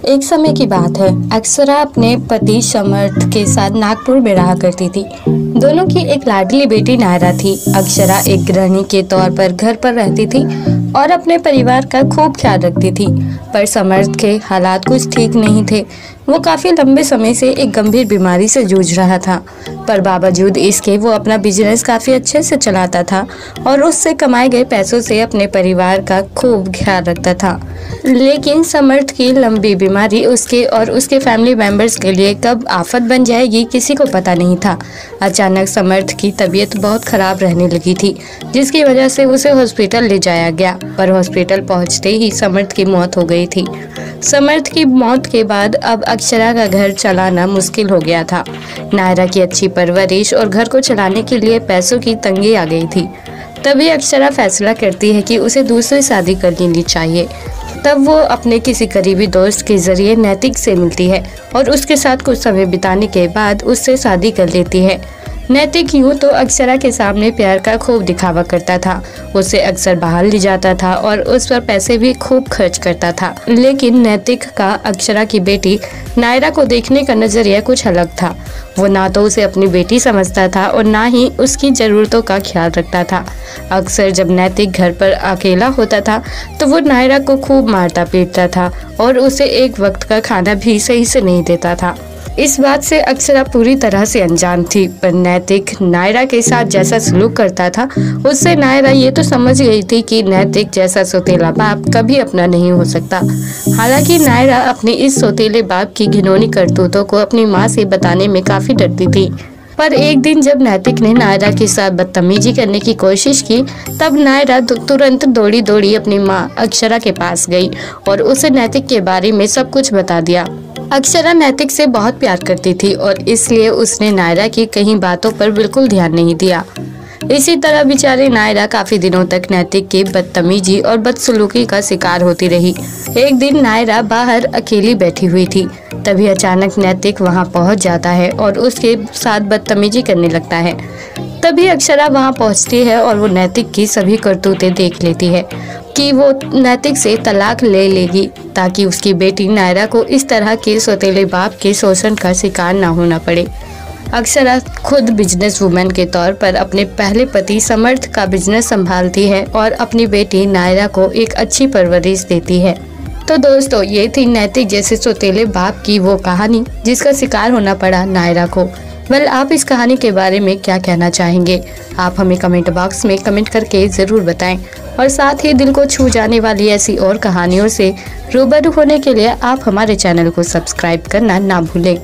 एक समय की बात है। अक्षरा अपने पति समर्थ के साथ नागपुर में रहा करती थी। दोनों की एक लाडली बेटी नायरा थी। अक्षरा एक गृहिणी के तौर पर घर पर रहती थी और अपने परिवार का खूब ख्याल रखती थी, पर समर्थ के हालात कुछ ठीक नहीं थे। वो काफी लंबे समय से एक गंभीर बीमारी से जूझ रहा था, पर बावजूद इसके वो अपना बिजनेस काफी अच्छे से चलाता था और उससे कमाए गए पैसों से अपने परिवार का खूब ख्याल रखता था। लेकिन समर्थ की लंबी बीमारी उसके और उसके फैमिली मेंबर्स के लिए कब आफत बन जाएगी किसी को पता नहीं था। अचानक समर्थ की तबीयत बहुत खराब रहने लगी थी, जिसकी वजह से उसे हॉस्पिटल ले जाया गया, पर हॉस्पिटल पहुंचते ही समर्थ की मौत हो गई थी। समर्थ की मौत के बाद अब अक्षरा का घर चलाना मुश्किल हो गया था। नायरा की अच्छी परवरिश और घर को चलाने के लिए पैसों की तंगी आ गई थी। तभी अक्षरा फैसला करती है कि उसे दूसरी शादी कर लेनी चाहिए। तब वो अपने किसी करीबी दोस्त के जरिए नैतिक से मिलती है और उसके साथ कुछ समय बिताने के बाद उससे शादी कर लेती है। नैतिक यूँ तो अक्षरा के सामने प्यार का खूब दिखावा करता था, उसे अक्सर बाहर ले जाता था और उस पर पैसे भी खूब खर्च करता था। लेकिन नैतिक का अक्षरा की बेटी नायरा को देखने का नजरिया कुछ अलग था। वो ना तो उसे अपनी बेटी समझता था और ना ही उसकी ज़रूरतों का ख्याल रखता था। अक्सर जब नैतिक घर पर अकेला होता था तो वो नायरा को खूब मारता पीटता था और उसे एक वक्त का खाना भी सही से नहीं देता था। इस बात से अक्षरा पूरी तरह से अनजान थी, पर नैतिक नायरा के साथ जैसा सलूक करता था उससे नायरा ये तो समझ गई थी कि नैतिक जैसा सौतेला बाप कभी अपना नहीं हो सकता। हालांकि नायरा अपनी इस सौतेले बाप की घिनौनी करतूतों को अपनी माँ से बताने में काफी डरती थी। पर एक दिन जब नैतिक ने नायरा के साथ बदतमीजी करने की कोशिश की, तब नायरा तुरंत दौड़ी दौड़ी अपनी माँ अक्षरा के पास गई और उसे नैतिक के बारे में सब कुछ बता दिया। अक्षरा नैतिक से बहुत प्यार करती थी और इसलिए उसने नायरा की कई बातों पर बिल्कुल ध्यान नहीं दिया। इसी तरह बेचारी नायरा काफी दिनों तक नैतिक की बदतमीजी और बदसलूकी का शिकार होती रही। एक दिन नायरा बाहर अकेली बैठी हुई थी, तभी अचानक नैतिक वहां पहुंच जाता है और उसके साथ बदतमीजी करने लगता है। तभी अक्षरा वहां पहुंचती है और वो नैतिक की सभी करतूतें देख लेती है कि वो नैतिक से तलाक ले लेगी ताकि उसकी बेटी नायरा को इस तरह के सौतेले बाप के शोषण का शिकार ना होना पड़े। अक्षरा खुद बिजनेस वुमेन के तौर पर अपने पहले पति समर्थ का बिजनेस संभालती है और अपनी बेटी नायरा को एक अच्छी परवरिश देती है। तो दोस्तों, ये थी नैतिक जैसे सौतेले बाप की वो कहानी जिसका शिकार होना पड़ा नायरा को। आप इस कहानी के बारे में क्या कहना चाहेंगे? आप हमें कमेंट बॉक्स में कमेंट करके ज़रूर बताएं और साथ ही दिल को छू जाने वाली ऐसी और कहानियों से रूबरू होने के लिए आप हमारे चैनल को सब्सक्राइब करना ना भूलें।